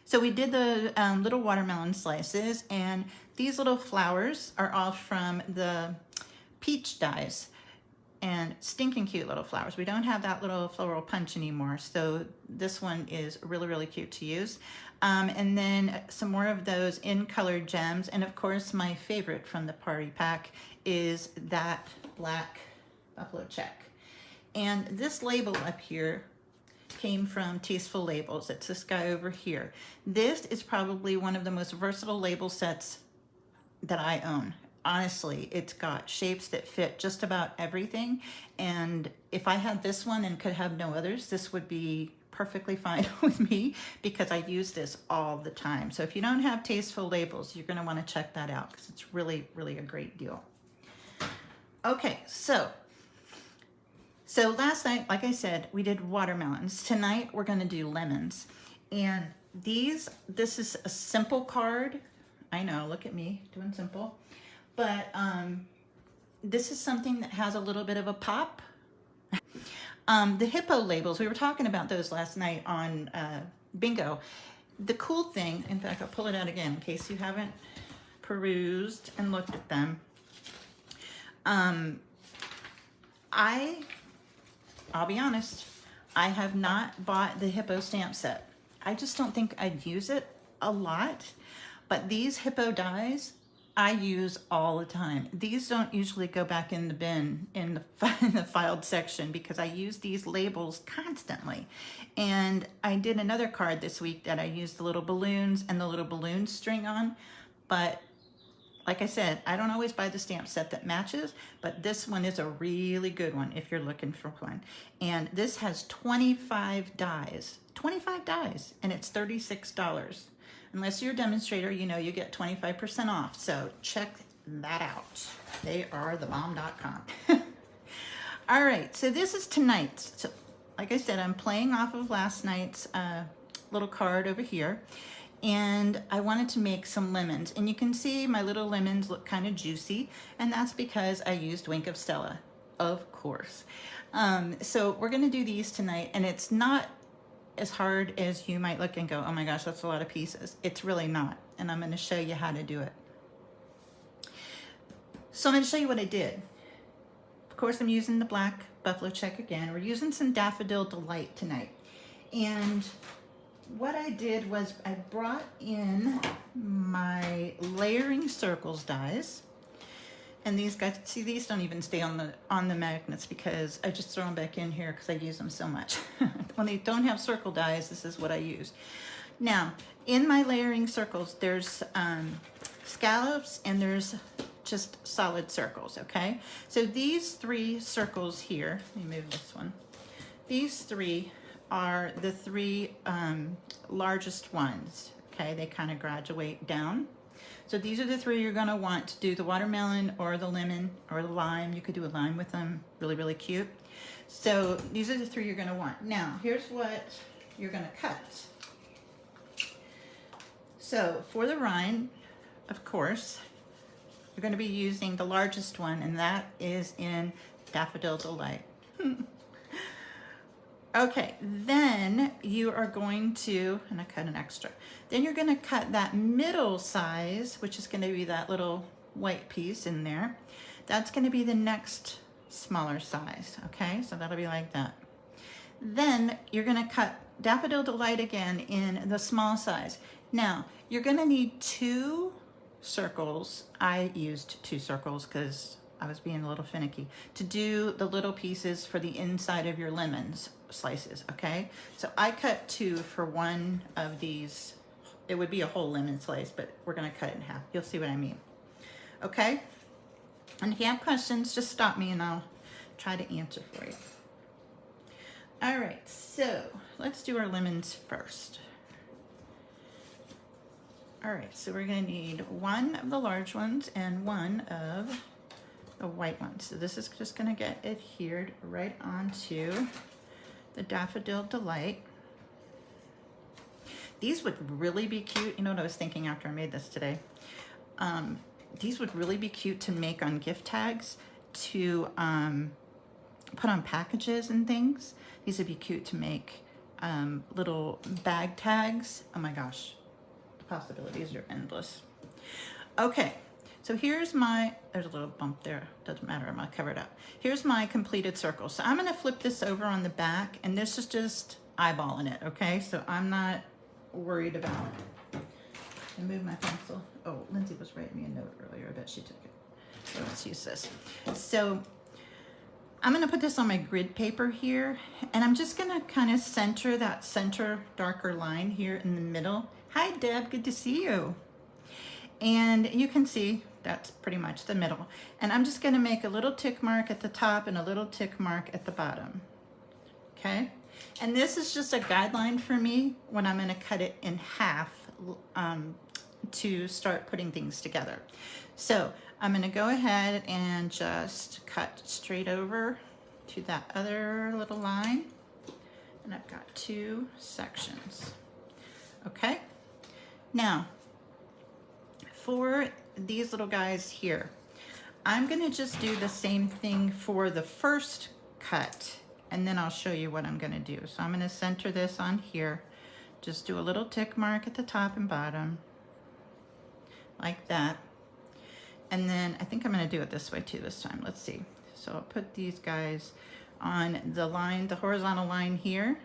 So we did the little watermelon slices, and these little flowers are all from the peach dies, and stinking cute little flowers. We don't have that little floral punch anymore, so this one is really, really cute to use. And then some more of those in colored gems, and of course my favorite from the party pack is that black buffalo check. And this label up here came from Tasteful Labels. It's this guy over here. This is probably one of the most versatile label sets that I own. Honestly, it's got shapes that fit just about everything. And if I had this one and could have no others, this would be perfectly fine with me because I use this all the time. So if you don't have Tasteful Labels, you're gonna wanna check that out because it's really, really a great deal. Okay, so last night, like I said, we did watermelons. Tonight, we're gonna do lemons. And this is a simple card. I know, look at me, doing simple. But this is something that has a little bit of a pop. The hippo labels, we were talking about those last night on bingo. The cool thing, in fact, I'll pull it out again in case you haven't perused and looked at them. I'll be honest, I have not bought the hippo stamp set. I just don't think I'd use it a lot, but these hippo dies, I use all the time. These don't usually go back in the bin in the filed section because I use these labels constantly. And I did another card this week that I used the little balloons and the little balloon string on, but like I said, I don't always buy the stamp set that matches, but this one is a really good one if you're looking for one. And this has 25 dies, and it's $36. Unless you're a demonstrator, you know you get 25% off. So check that out. They are thebomb.com. All right, so this is tonight's. So, like I said, I'm playing off of last night's little card over here. And I wanted to make some lemons. And you can see my little lemons look kind of juicy. And that's because I used Wink of Stella, of course. So we're gonna do these tonight. And it's not as hard as you might look and go, oh my gosh, that's a lot of pieces. It's really not. And I'm gonna show you how to do it. So I'm gonna show you what I did. Of course, I'm using the black buffalo check again. We're using some Daffodil Delight tonight. And what I did was I brought in my layering circles dies. And these guys, see, these don't even stay on the magnets because I just throw them back in here because I use them so much. When they don't have circle dies, this is what I use. Now, in my layering circles, there's scallops and there's just solid circles, okay? So these three circles here, let me move this one. These three are the three largest ones, okay? They kind of graduate down. So these are the three you're gonna want to do the watermelon or the lemon or the lime. You could do a lime with them, really, really cute. So these are the three you're gonna want. Now, here's what you're gonna cut. So for the rind, of course, you're gonna be using the largest one, and that is in Daffodil Delight. Okay, then you are going to, and I cut an extra, then you're gonna cut that middle size, which is gonna be that little white piece in there. That's gonna be the next smaller size, okay? So that'll be like that. Then you're gonna cut Daffodil Delight again in the small size. Now, you're gonna need 2 circles. I used 2 circles because I was being a little finicky, to do the little pieces for the inside of your lemons slices, okay? So I cut 2 for one of these. It would be a whole lemon slice, but we're gonna cut it in half. You'll see what I mean, okay? And if you have questions, just stop me and I'll try to answer for you. All right, so let's do our lemons first. All right, so we're gonna need 1 of the large ones and 1 of the white ones. So this is just gonna get adhered right onto the Daffodil Delight. These would really be cute. You know what I was thinking after I made this today? These would really be cute to make on gift tags, to put on packages and things. These would be cute to make little bag tags. Oh my gosh, possibilities are endless. Okay, so here's my, there's a little bump there, doesn't matter, I'm gonna cover it up. Here's my completed circle. So I'm gonna flip this over on the back, and this is just eyeballing it, okay? So I'm not worried about it. I move my pencil. Oh, Lindsay was writing me a note earlier, I bet she took it. So let's use this. So I'm gonna put this on my grid paper here, and I'm just gonna kind of center that center darker line here in the middle. Hi Deb, good to see you. And you can see that's pretty much the middle. And I'm just gonna make a little tick mark at the top and a little tick mark at the bottom, okay? And this is just a guideline for me when I'm gonna cut it in half to start putting things together. So I'm gonna go ahead and just cut straight over to that other little line. And I've got 2 sections, okay? Now, for these little guys here, I'm gonna just do the same thing for the first cut, and then I'll show you what I'm gonna do. So I'm gonna center this on here, just do a little tick mark at the top and bottom, like that. And then I think I'm gonna do it this way too this time. Let's see. So I'll put these guys on the line, the horizontal line here.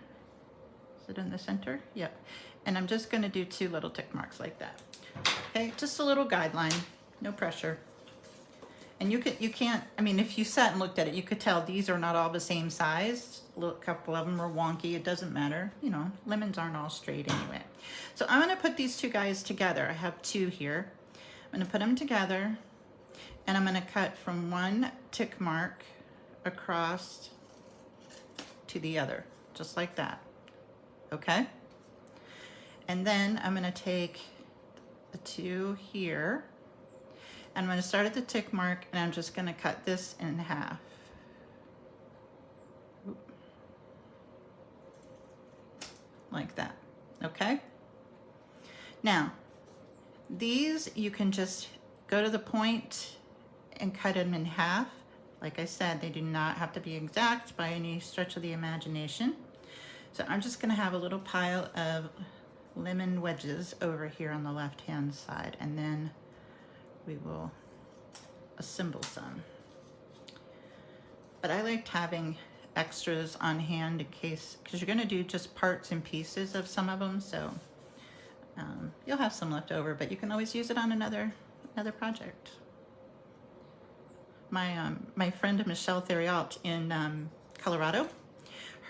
Is it in the center? Yep. And I'm just gonna do 2 little tick marks like that. Okay, just a little guideline, no pressure. And you can't, I mean, if you sat and looked at it, you could tell these are not all the same size. A couple of them are wonky, it doesn't matter. You know, lemons aren't all straight anyway. So I'm gonna put these 2 guys together. I have 2 here. I'm gonna put them together, and I'm gonna cut from one tick mark across to the other, just like that, okay? And then I'm gonna take the 2 here, and I'm gonna start at the tick mark, and I'm just gonna cut this in half. Oop. Like that, okay? Now, these you can just go to the point and cut them in half. Like I said, they do not have to be exact by any stretch of the imagination. So I'm just gonna have a little pile of lemon wedges over here on the left hand side, and then we will assemble some. But I liked having extras on hand in case, because you're gonna do just parts and pieces of some of them, so you'll have some left over, but you can always use it on another project. My friend Michelle Theriault in Colorado,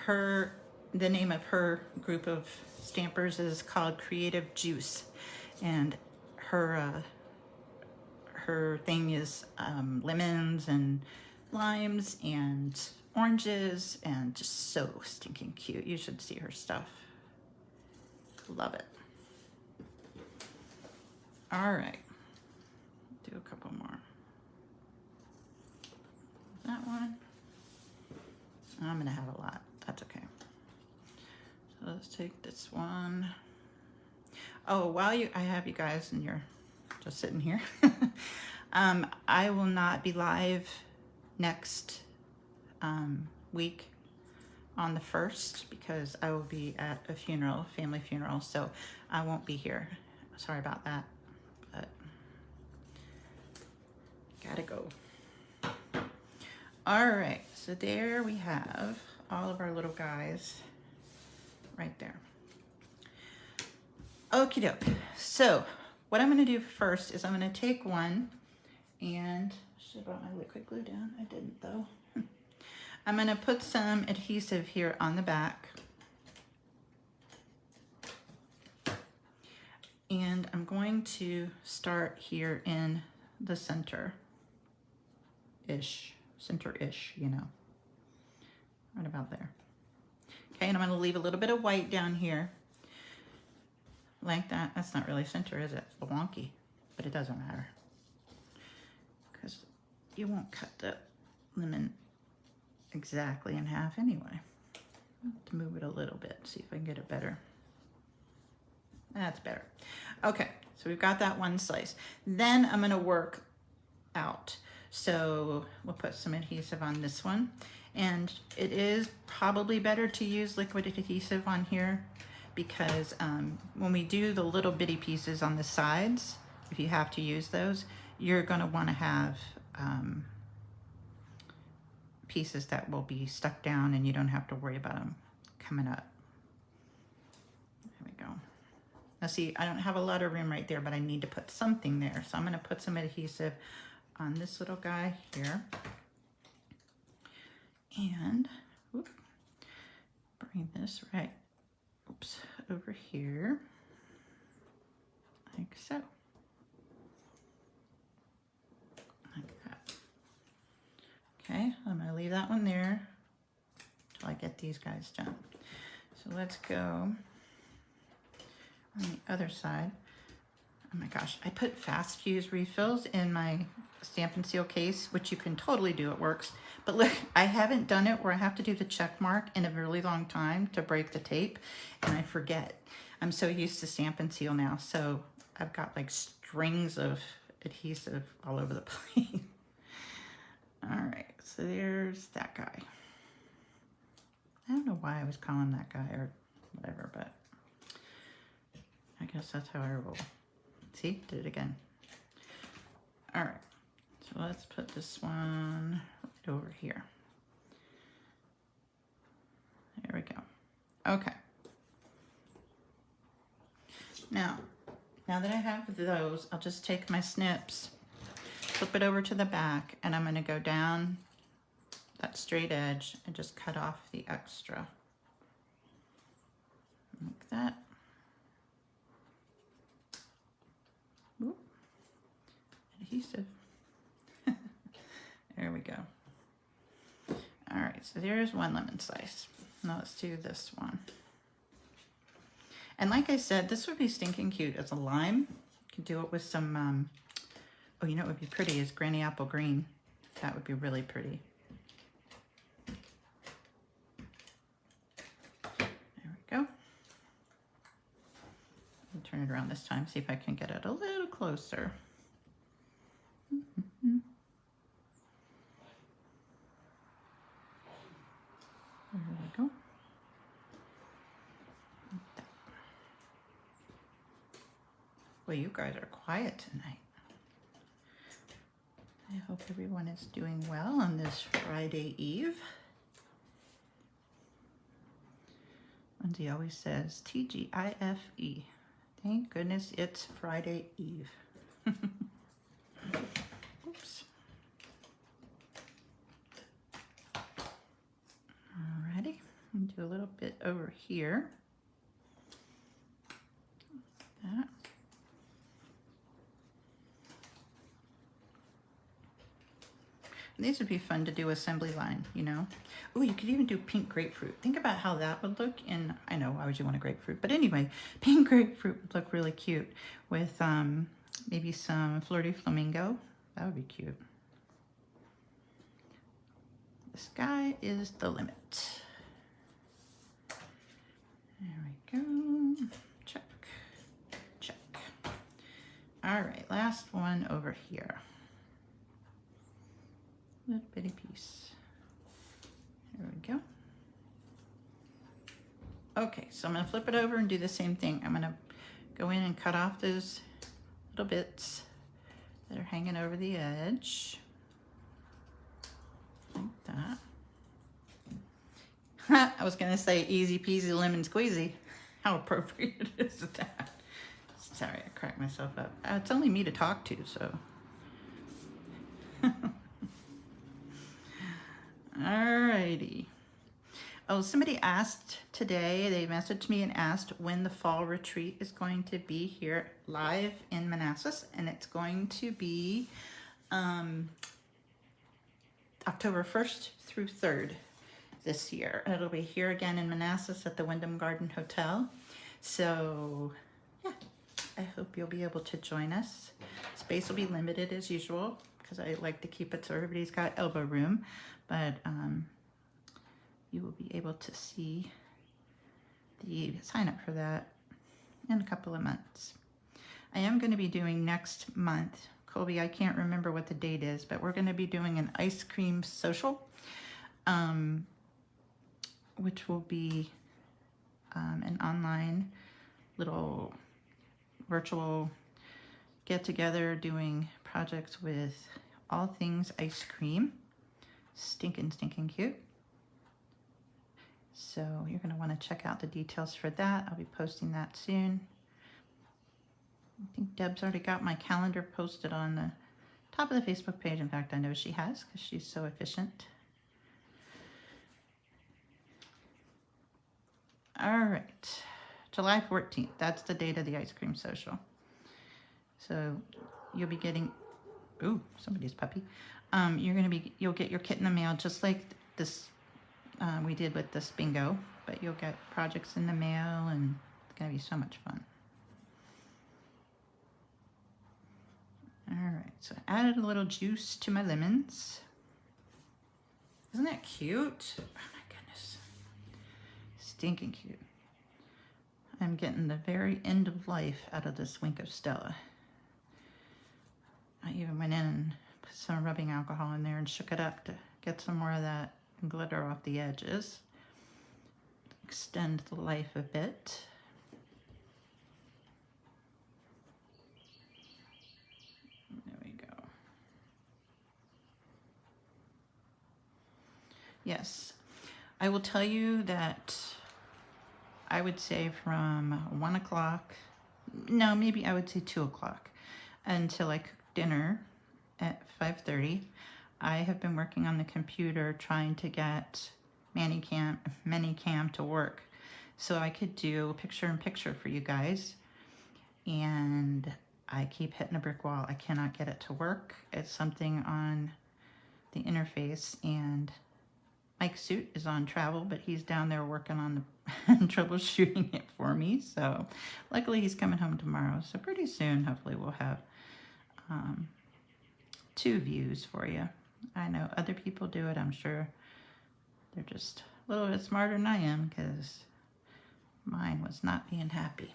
the name of her group of stampers is called Creative Juice, and her thing is lemons and limes and oranges, and just so stinking cute. You should see her stuff. Love it. All right, do a couple more. That one. I'm gonna have a lot. That's okay. So let's take this one. Oh, while I have you guys and you're just sitting here, I will not be live next week on the 1st because I will be at a funeral, family funeral, so I won't be here. Sorry about that, but gotta go. All right, so there we have all of our little guys right there. Okie doke. So what I'm gonna do first is I'm gonna take one, and I should have brought my liquid glue down. I didn't though. I'm gonna put some adhesive here on the back. And I'm going to start here in the center-ish, you know, right about there. Okay, and I'm gonna leave a little bit of white down here, like that. That's not really center, is it? It's wonky, but it doesn't matter, because you won't cut the lemon exactly in half anyway. I'll have to move it a little bit, see if I can get it better. That's better. Okay, so we've got that one slice. Then I'm gonna work out. So we'll put some adhesive on this one. And it is probably better to use liquid adhesive on here because when we do the little bitty pieces on the sides, if you have to use those, you're going to want to have pieces that will be stuck down and you don't have to worry about them coming up. There we go. Now see, I don't have a lot of room right there, but I need to put something there. So I'm going to put some adhesive on this little guy here. And whoop, bring this right, oops, over here, like so. Like that. Okay, I'm going to leave that one there until I get these guys done. So let's go on the other side. Oh my gosh, I put fast fuse refills in my stamp and seal case, which you can totally do, it works. But look, I haven't done it where I have to do the check mark in a really long time to break the tape, and I forget. I'm so used to stamp and seal now, so I've got like strings of adhesive all over the place. All right, so there's that guy. I don't know why I was calling that guy or whatever, but I guess that's how I roll. See, did it again. All right, so let's put this one right over here. There we go. Okay. Now that I have those, I'll just take my snips, flip it over to the back, and I'm going to go down that straight edge and just cut off the extra. Like that. Ooh. Adhesive. There we go. All right, so there's one lemon slice. Now let's do this one. And like I said, this would be stinking cute as a lime. You can do it with some, oh, you know what would be pretty is granny apple green. That would be really pretty. There we go. I'll turn it around this time, see if I can get it a little closer. There we go. Well, you guys are quiet tonight. I hope everyone is doing well on this Friday Eve. Lindsay always says TGIFE. Thank goodness it's Friday Eve. Oops. Alrighty, do a little bit over here. Like that. And these would be fun to do assembly line, you know. Oh, you could even do pink grapefruit. Think about how that would look in, I know, why would you want a grapefruit? But anyway, pink grapefruit would look really cute with maybe some flirty flamingo. That would be cute. The sky is the limit. There we go. Check, check. All right, last one over here. Little bitty piece. There we go. Okay, so I'm going to flip it over and do the same thing. I'm going to go in and cut off those little bits that are hanging over the edge. Like that. I was going to say easy peasy lemon squeezy. How appropriate is that? Sorry, I cracked myself up. It's only me to talk to, so. Alrighty. Oh, somebody asked today, they messaged me and asked when the fall retreat is going to be here live in Manassas, and it's going to be October 1st through 3rd this year. It'll be here again in Manassas at the Wyndham Garden Hotel. So, yeah, I hope you'll be able to join us. Space will be limited as usual because I like to keep it so everybody's got elbow room. But you will be able to see the sign up for that in a couple of months. I am going to be doing next month, Colby, I can't remember what the date is, but we're going to be doing an ice cream social, which will be an online little virtual get together doing projects with all things ice cream. Stinking cute. So you're going to want to check out the details for that. I'll be posting that soon. I think Deb's already got my calendar posted on the top of the Facebook page. In fact, I know she has because she's so efficient. All right, July 14th. That's the date of the ice cream social. So you'll be getting, ooh, somebody's puppy. You'll get your kit in the mail just like this we did with this bingo, but you'll get projects in the mail and it's gonna be so much fun. All right, so I added a little juice to my lemons. Isn't that cute? Oh my goodness. Stinking cute. I'm getting the very end of life out of this Wink of Stella. I even went in and put some rubbing alcohol in there and shook it up to get some more of that glitter off the edges. Extend the life a bit. There we go. Yes, I will tell you that I would say from 1 o'clock, no, maybe I would say 2 o'clock until I cook dinner at 5:30. I have been working on the computer trying to get Minicam to work so I could do picture-in-picture for you guys. And I keep hitting a brick wall. I cannot get it to work. It's something on the interface, and Mike's suit is on travel, but he's down there working on the troubleshooting it for me. So luckily he's coming home tomorrow. So pretty soon, hopefully we'll have 2 views for you. I know other people do it. I'm sure they're just a little bit smarter than I am because mine was not being happy.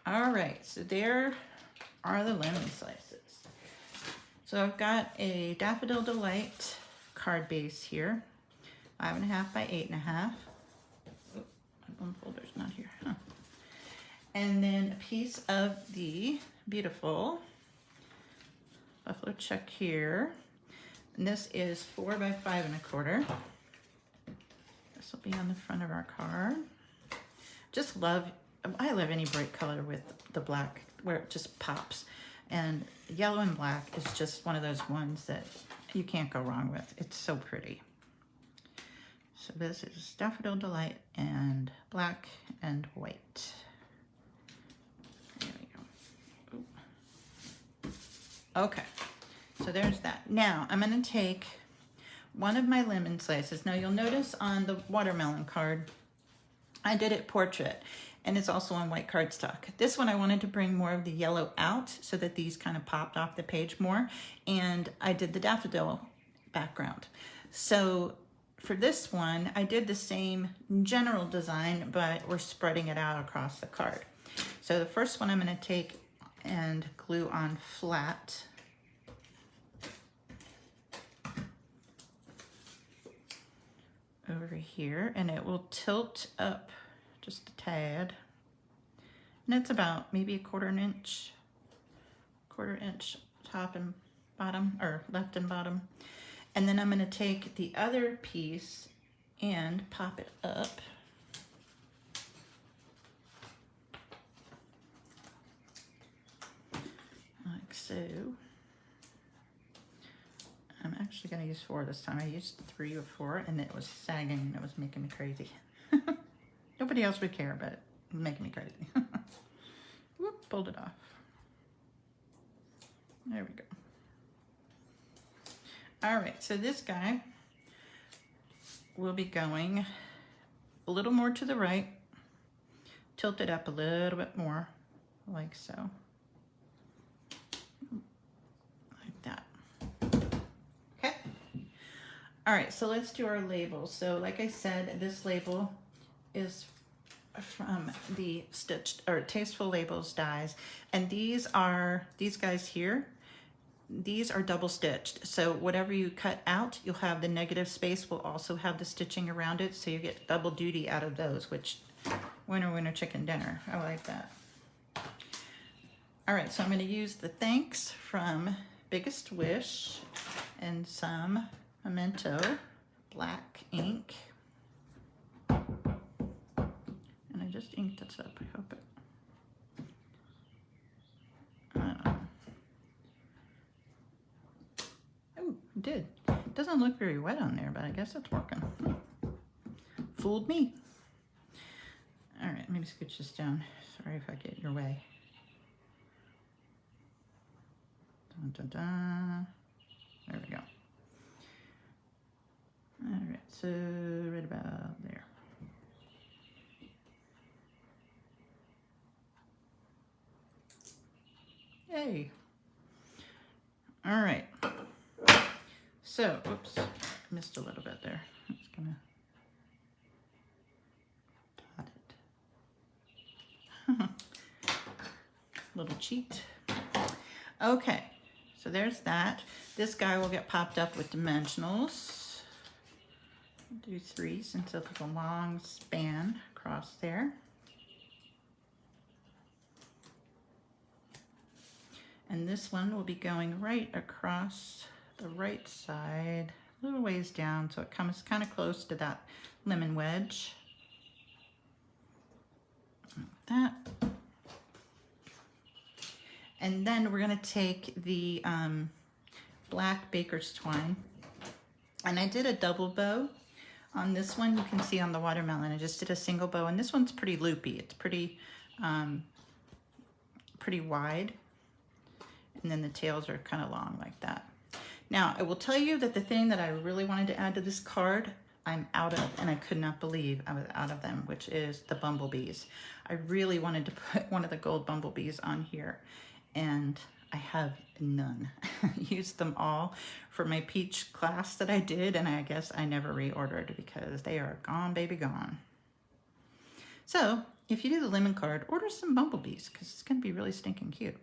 All right, so there are the lemon slices. So I've got a Daffodil Delight card base here, 5.5 by 8.5. Oh, my bone folder's not here. Huh. And then a piece of the beautiful buffalo check here. And this is 4 by 5.25. This will be on the front of our card. I love any bright color with the black where it just pops. And yellow and black is just one of those ones that you can't go wrong with. It's so pretty. So this is Daffodil Delight and black and white. There we go. Ooh. Okay, so there's that. Now I'm gonna take one of my lemon slices. Now you'll notice on the watermelon card, I did it portrait, and it's also on white cardstock. This one I wanted to bring more of the yellow out so that these kind of popped off the page more, and I did the daffodil background. So for this one, I did the same general design, but we're spreading it out across the card. So the first one I'm gonna take and glue on flat. Over here, and it will tilt up just a tad. And it's about maybe a quarter inch top and bottom, or left and bottom. And then I'm gonna take the other piece and pop it up. Like so. I'm actually gonna use 4 this time. I used 3 or 4 and it was sagging and it was making me crazy. Nobody else would care, but it was making me crazy. Whoop, pulled it off. There we go. All right, so this guy will be going a little more to the right, tilt it up a little bit more, like so. Like that. Okay. All right, so let's do our label. So like I said, this label is from the Stitched or Tasteful Labels dies, and these guys here these are double stitched. So whatever you cut out, you'll have the negative space will also have the stitching around it. So you get double duty out of those, which winner, winner, chicken dinner. I like that. All right, so I'm gonna use the Thanks from Biggest Wish and some Memento black ink. And I just inked this up, I hope it, I don't know. Oh, it did. It doesn't look very wet on there, but I guess it's working. Fooled me. All right, maybe scooch this down. Sorry if I get in your way. Dun, dun, dun. There we go. All right, so right about there. Yay. All right. So, oops, missed a little bit there. I'm just gonna dot it. Little cheat. Okay, so there's that. This guy will get popped up with dimensionals. Do 3 since it's a long span across there. And this one will be going right across the right side, a little ways down, so it comes kind of close to that lemon wedge. Like that. And then we're gonna take the black baker's twine. And I did a double bow on this one. You can see on the watermelon, I just did a single bow, and this one's pretty loopy. It's pretty, pretty wide. And then the tails are kind of long like that. Now, I will tell you that the thing that I really wanted to add to this card, I'm out of, and I could not believe I was out of them, which is the Bumble Bees. I really wanted to put one of the gold Bumble Bees on here, and I have none. I used them all for my peach class that I did, and I guess I never reordered because they are gone, baby, gone. So, if you do the lemon card, order some Bumble Bees because it's going to be really stinking cute.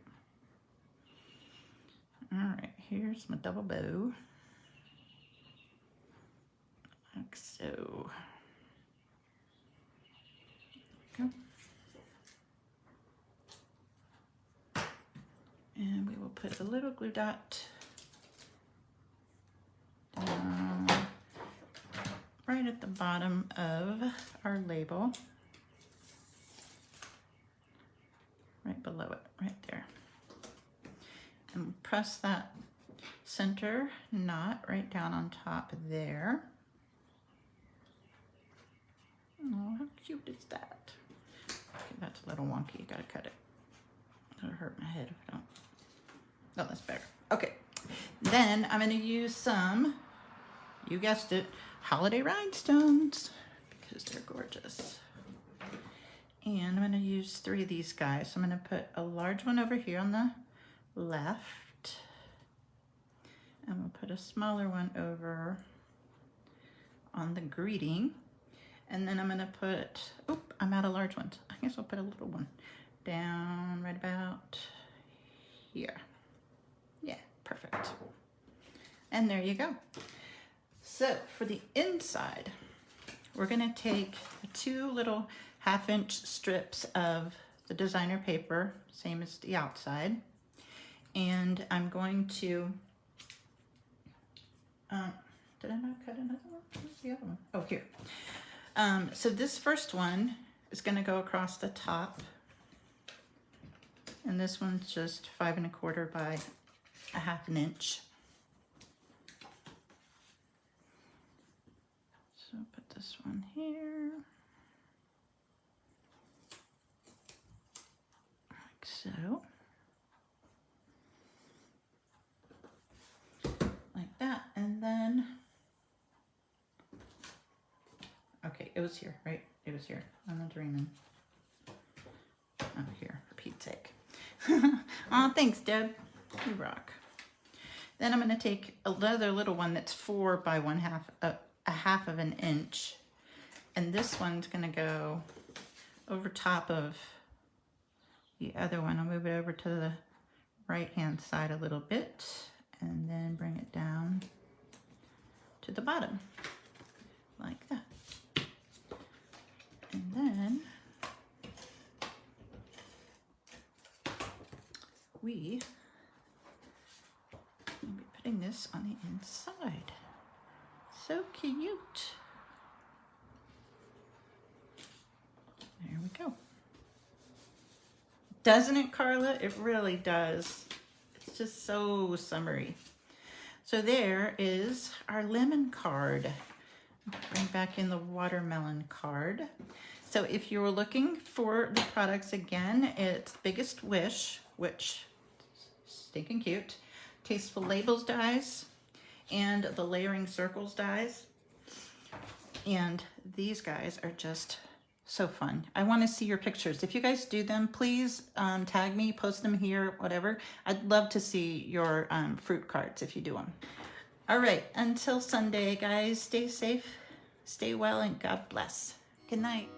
All right, here's my double bow, like so. Go. And we will put a little glue dot down right at the bottom of our label, right below it, right there. And press that center knot right down on top there. Oh, how cute is that? Okay, that's a little wonky. You gotta cut it. That'll hurt my head if I don't. Oh, that's better. Okay. Then I'm gonna use some, you guessed it, holiday rhinestones because they're gorgeous. And I'm gonna use 3 of these guys. So I'm gonna put a large one over here on the left, and we'll put a smaller one over on the greeting, and then I'm going to put, oh, I'm out of large ones. I guess I'll put a little one down right about here. Yeah, perfect. And there you go. So for the inside, we're going to take 2 little 1/2-inch strips of the designer paper, same as the outside. And I'm going to, did I not cut another one? Where's the other one? Oh, here. So this first one is going to go across the top. And this one's just 5 1/4 by 1/2 inch. So put this one here. Like so. That, and then, okay, it was here, right? It was here. I'm not dreaming. Oh, here, for Pete's sake. Oh, thanks, Deb. You rock. Then I'm going to take another little one that's 4 by 1/2, a 1/2 inch, and this one's going to go over top of the other one. I'll move it over to the right hand side a little bit and then bring it down to the bottom like that. And then we will be putting this on the inside. So cute. There we go. Doesn't it, Carla? It really does. It's just so summery. So there is our lemon card. Bring back in the watermelon card. So if you were looking for the products again, it's Biggest Wish, which stinking cute. Tasteful Labels dies and the Layering Circles dies. And these guys are just so fun. I want to see your pictures. If you guys do them, please tag me, post them here, whatever. I'd love to see your fruit cards if you do them. All right, until Sunday, guys, stay safe, stay well, and God bless. Good night.